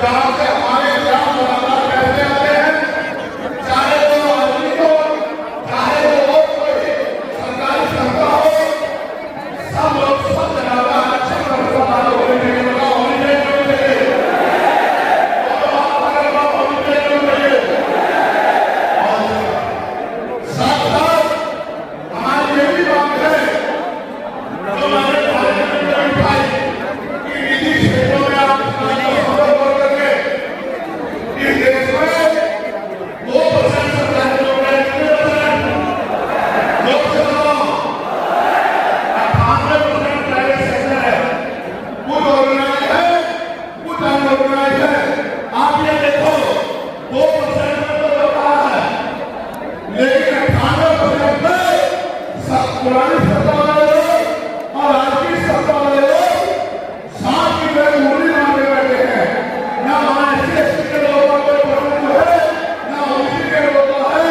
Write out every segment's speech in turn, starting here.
जहां से हमारे ग्राम लगातार पैसे आते हैं, चाहे वो आदमी हो, चाहे वो कोई सरकारी संस्था हो, सब लोग सब जगह का अच्छे प्रबंधन होने चाहिए, होनी चाहिए, होनी चाहिए। और साथ साथ हमारी ये भी बात है जो मैंने पार्लियामेंट में उठाई कि निजी क्षेत्रों में आप इस देश में 2% सरकारी लोग हैं, 98% प्राइवेट सेक्टर है, कुछ ऑर्गेनाइज है, कुछ अनऑर्गेनाइज है। आप ये देखो 2% में तो होता है, लेकिन 98% में सब पुरानी सत्ता वाले लोग और आज की सत्ता वाले लोग साथ की तरह मूली मांगे बैठे हैं। ना हमारे एससी के लोगों का कोई प्रश्न है, ना ओबीसी के लोगों का है,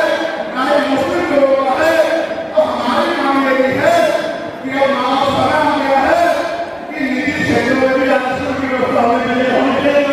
ना ही मुस्लिम के लोगों का है। तो हमारी मांग यही है कि अब मानव समय आ गया है कि निजी क्षेत्रों में भी आरक्षण की व्यवस्था होनी चाहिए, होनी चाहिए।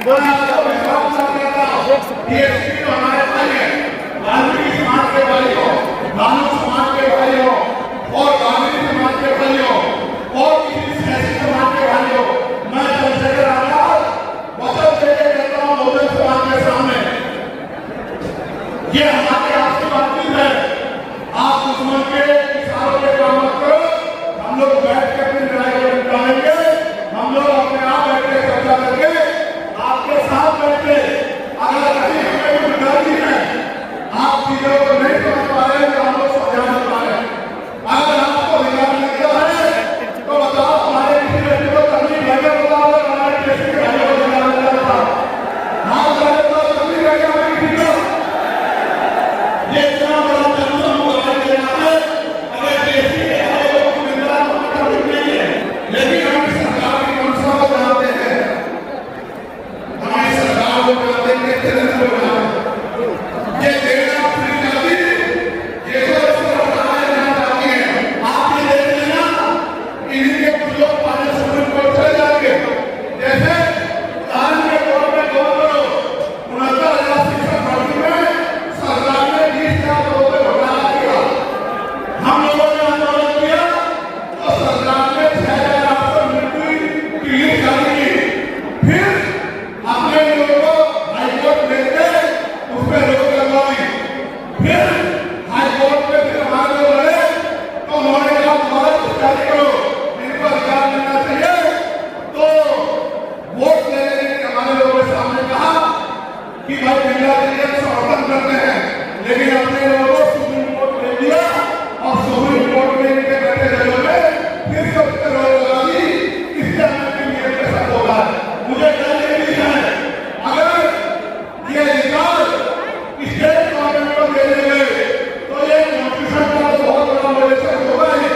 मैं आपको विश्वास करता हूँ DSP तो हमारे भाई हैं, वाल्मीकि समाज के भाई हो, भानु समाज के भाई हो और गांधी समाज के भाई हो और किसी सियासी समाज के भाई हो, मैं चंद्रशेखर आजाद वचन देके कहता हूँ बहुजन समाज के सामने, ये हमारे आपसी बातचीत है। आप दुश्मन के इशारों पे काम मत करो, हम लोग बैठ के अपनी लड़ाई को निपटाएंगे, हम लोग अपने आप बैठ के चर्चा करके आपके साथ बैठ के अगर कहीं हमें कुछ गलती है, आप चीजों को नहीं समझ पा रहे हैं तो हम लोग समझा नहीं पा रहे हैं। अगर आपको विचार लगता है तो बताओ, हमारे किसी व्यक्ति को तकलीफ लगे बताओ, हमारे किसी के भाइयों को विचार लगता है हाँ बताओ तकलीफ लगे हमें किसी को, ये इतना बड़ा जनसम हुआ है, अगर देश के भाइयों को निंदा नहीं है, लेकिन हम सरकार की मंशा को जानते हैं, हमारी सरकार को जानते हैं कि ये देना अपनी जाति ये सब सरकारें नहीं चाहती हैं। आप ये देख लेना इनके कुछ लोग पहले सुप्रीम कोर्ट चले जाएंगे, जैसे उदाहरण के तौर पे गवर्नर 69,000 शिक्षक भर्ती में सरकार ने 20,000 करोड़ रुपए घोटाला किया, हम लोगों ने आंदोलन किया तो सरकार ने 6,000 मृत्यु की लिस्ट जारी की, फिर अपने लोगों को हाईकोर्ट भेजते उस पर रोक लगवाई, फिर हाईकोर्ट में फिर हमारे लोग लड़े तो उन्होंने कहा दोबारा जारी करो, इनको अधिकार मिलना चाहिए। तो वोट लेने के लिए हमारे लोगों ने सामने कहा कि भाई महिला के लिए समर्थन करते हैं, लेकिन अपने लोगों को सुप्रीम कोर्ट ले दिया और सुप्रीम कोर्ट में इनके बैठे रहे फिर से उस पर रोक लगा दी, इससे हमें नियम के साथ होगा। मुझे डर ये भी है अगर ये अधिकार स्टेट गवर्नमेंट को दे देंगे तो ये कॉन्स्टिट्यूशन का तो बहुत बड़ा वायलेशन होगा ही,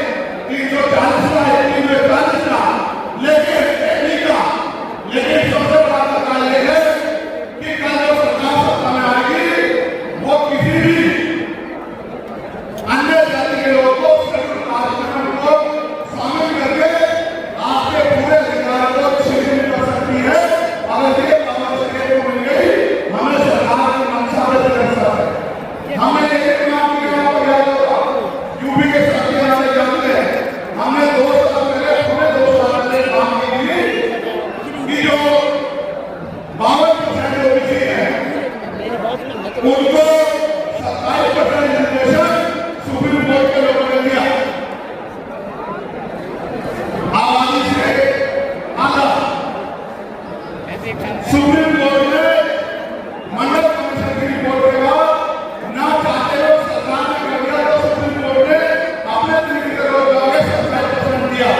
340 का 340 का, लेकिन सबसे बड़ा सवाल ये है कि कल जो सरकार सत्ता में आएगी वो किसी भी अन्य जाति के लोगों को शेड्यूल कास्ट को शामिल करके आपके पूरे अधिकार को छीन कर सकती है। अगर ये बात को मिल गई हमें सरकार की मंशा से कर सकता है। हमें एक नाम किया याद होगा, यूपी के साथी हमारे जानते हैं, हमने 2 साल पहले पूरे 2 साल पहले काम की थी कि जो 52% ओबीसी है उनको 27% रिजर्वेशन सुप्रीम कोर्ट के लोगों ने दिया, आबादी से आधा। सुप्रीम कोर्ट ने मंडल कमीशन की रिपोर्ट के बाद ना चाहते हो सरकार ने कर दिया तो सुप्रीम कोर्ट ने अपने तरीके से लोग जाओगे 27% दिया।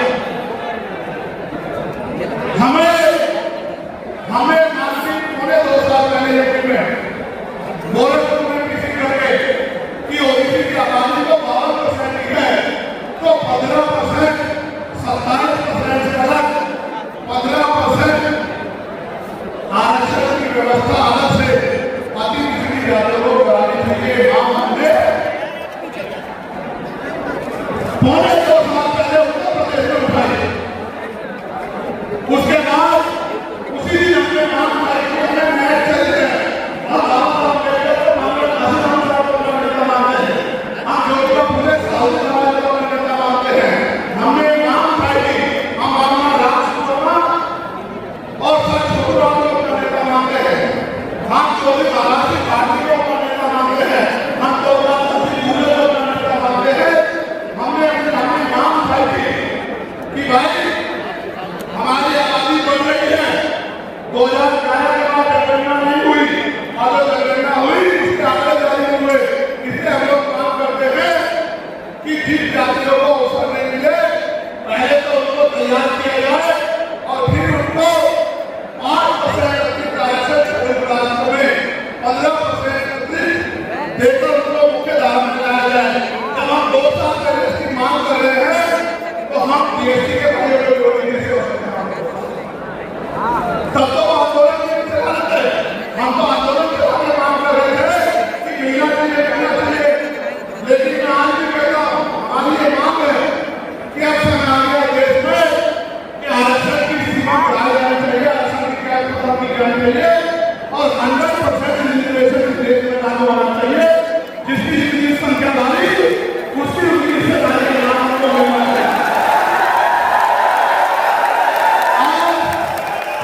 हमें मानसिक पौने 2 साल पहले गोरखपुर में किसी करके कि ओबीसी की आबादी को 52% दी है तो 15% 27% से अलग 15% आरक्षण की व्यवस्था अलग से अति पिछड़ी जातियों को करानी चाहिए। हमने पौने 2 साल पहले उत्तर प्रदेश में उठाई, उसके बाद उसी दिन हमने मांग उठाई कि हमें न्याय चाहिए। हम बाबा अम्बेडकर को मानते हैं, नेता मानते हैं, हम ज्योतिबा फुले साहू समाज को नेता मानते हैं। हमने मांग उठाई थी, हम मानना राजकुमार और सर छोटूराम को अपना नेता मानते हैं, हम चौधरी बालाजी पार्टी को अपना नेता मानते हैं, हम तो जिले को अपना नेता मानते हैं। हमने मांग उठाई थी कि भाई हमारी आबादी बढ़ रही है, 2011 के बाद जनगणना नहीं हुई, अगर जनगणना हुई उसके आगे जारी नहीं हुए, इसलिए हम लोग काम करते हैं कि जिन जातियों को अवसर नहीं मिले पहले तो उनको तैयार किया जाए और फिर उनको 5% अतिरिक्त आरक्षण शेड्यूल कास्ट में 15% अतिरिक्त देकर उनको मुख्य धारा में लाया जाए। जब हम 2 साल पहले इसकी मांग कर रहे हैं तो हम DSP के भाइयों को जोड़ने से हो सकते हैं, तब तो आंदोलन के पीछे गलत है। हम तो आंदोलन के बारे में मांग कर रहे की जानी चाहिए और 100% रिजर्वेशन देश में लागू होना चाहिए। जिसकी जितनी संख्या वाली उसकी उतनी हिस्सेदारी का लाभ हमको मिलना चाहिए। आज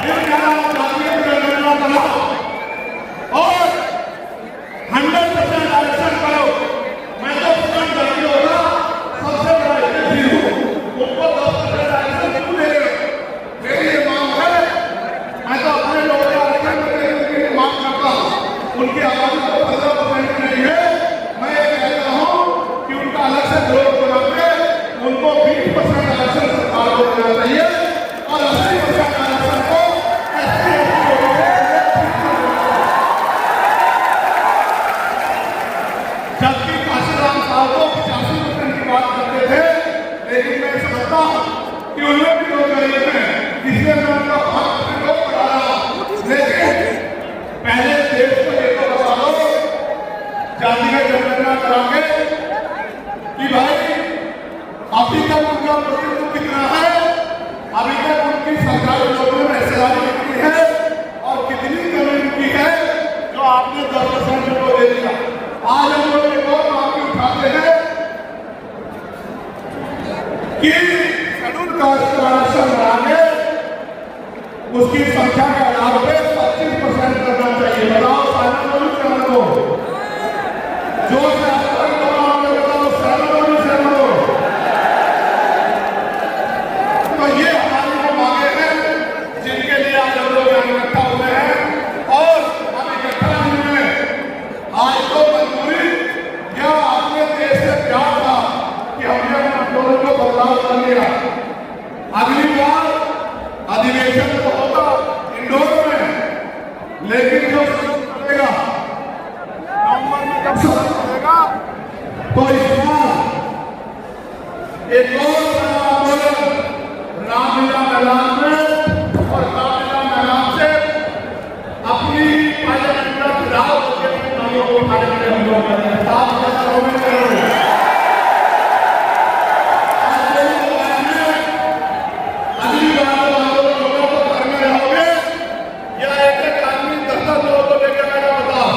फिर क्या जातीय जनगणना बनाओ और 100% आरक्षण करो। मैं तो स्टूडेंट गलती होगा सबसे बड़ा एजेंसी हूँ, उनको 10% आरक्षण क्यों दे रहे हो? मेरी ये मांग है, मैं तो अपने लोगों के आरक्षण के लिए मांग करता हूँ। उनकी आबादी को 15% नहीं है, मैं ये कहता हूँ कि उनका अलग से ग्रोथ बना के उनको 20% आरक्षण सरकार को देना चाहिए और 80% आरक्षण को SC लोगों को जबकि काशीराम साहब को 85% की बात करते थे, लेकिन मैं समझता हूँ कि उनमें भी लोग गरीब हैं, इसलिए मैं उनका हक को बढ़ा रहा हूँ। लेकिन पहले देश को ये तो बता दो जातीय जनगणना करा के कि भाई अभी तक उनका प्रतिनिधित्व कितना है, अभी तक उनकी सरकारी नौकरियों में हिस्सेदारी कितनी है और कितनी कमी उनकी है जो आपने 10% को दे दिया। आज हम लोग एक और मांग उठाते हैं कि शेड्यूल कास्ट का आरक्षण बढ़ाने उसकी संख्या के आधार पर 25% करना चाहिए। बताओ सहमत हो? जो सहमत बताओ सहमत हो? तो ये हमारी वो मांगे हैं जिनके लिए आज हम लोग इकट्ठा हुए हैं और हम इकट्ठा हुए हैं। आज तो मजबूरी या अपने देश से प्यार था कि हमने अपने आंदोलन को बदलाव कर लिया। अगली बार अधिवेशन तो होगा इंडोर में, लेकिन जो करेगा नवंबर में जब शुरू करेगा तो इस बार एक और आंदोलन रामलीला मैदान में और रामलीला मैदान से अपनी पार्लियामेंट का चुनाव होकर नामों को उठाने के लिए हम लोग कर रहे हैं। अगली बार आंदोलन होगा तो घर में रहोगे या एक एक आदमी 10-10 लोगों को लेकर आएगा? बताओ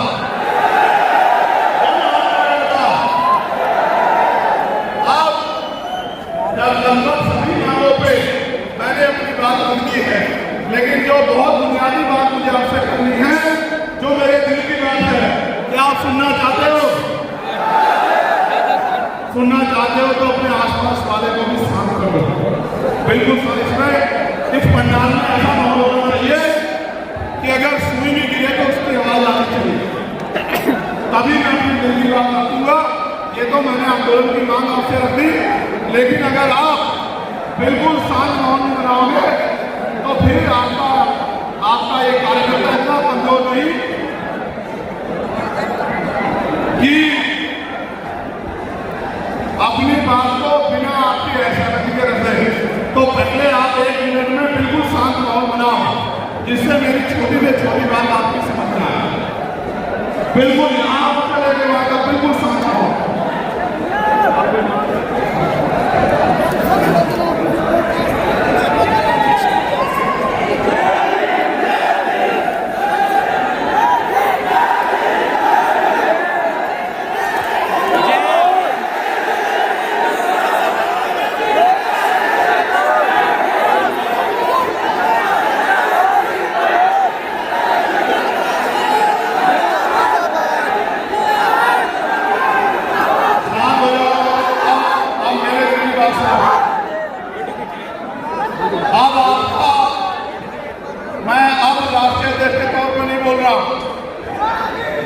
अब जब लगभग सभी मांगों पे मैंने अपनी बात रखी है, लेकिन जो बहुत बुनियादी बात मुझे आपसे करनी है, जो मेरे दिल की बात है, क्या आप सुनना चाहते हो? सुनना चाहते हो तो अपने आसपास वाले को भी शांत करो। बिल्कुल सर, इसमें इस पंडाल में ऐसा माहौल होना चाहिए कि अगर सुई भी गिरे तो उसकी आवाज आनी चाहिए, तभी मैं अपनी दिल की बात रखूंगा। ये तो मैंने आंदोलन की मांग आपसे रख दी, लेकिन अगर आप बिल्कुल शांत माहौल में बनाओगे तो फिर आपका ये कार्यकर्ता इतना कमजोर नहीं कि अपनी बात को बिना आपकी असहमति के रख रहे। तो पहले आप 1 मिनट में बिल्कुल शांत माहौल बनाओ, जिससे मेरी छोटी से छोटी बात आपकी समझ में आए। बिल्कुल यहाँ चले के बाद बिल्कुल शांत माहौल।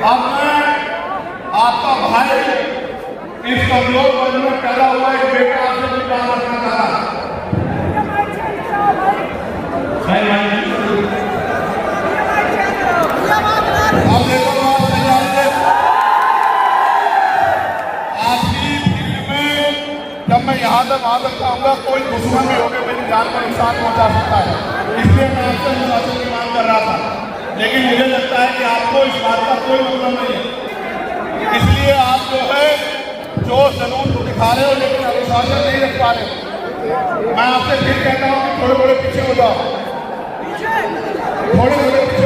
अब मैं आपका भाई इस कमजोर वर्ग में पैदा हुआ एक बेटा आपसे भी बात रखना चाह रहा। अब देखो बात समझाइए, आपकी फील्ड में जब मैं यहाँ तक वहाँ तक आऊँगा कोई दुश्मन भी होकर मेरी जान को नुकसान पहुँचा सकता है, इसलिए मैं आपसे अनुशासन की मांग कर रहा था। लेकिन मुझे लगता है कि आपको इस बात का कोई मतलब नहीं है, इसलिए आप जो है जो जुनून दिखा रहे हो लेकिन अनुशासन नहीं रख पा रहे। मैं आपसे फिर कहता हूँ कि थोड़े थोड़े पीछे हो जाओ। थोड़े थोड़े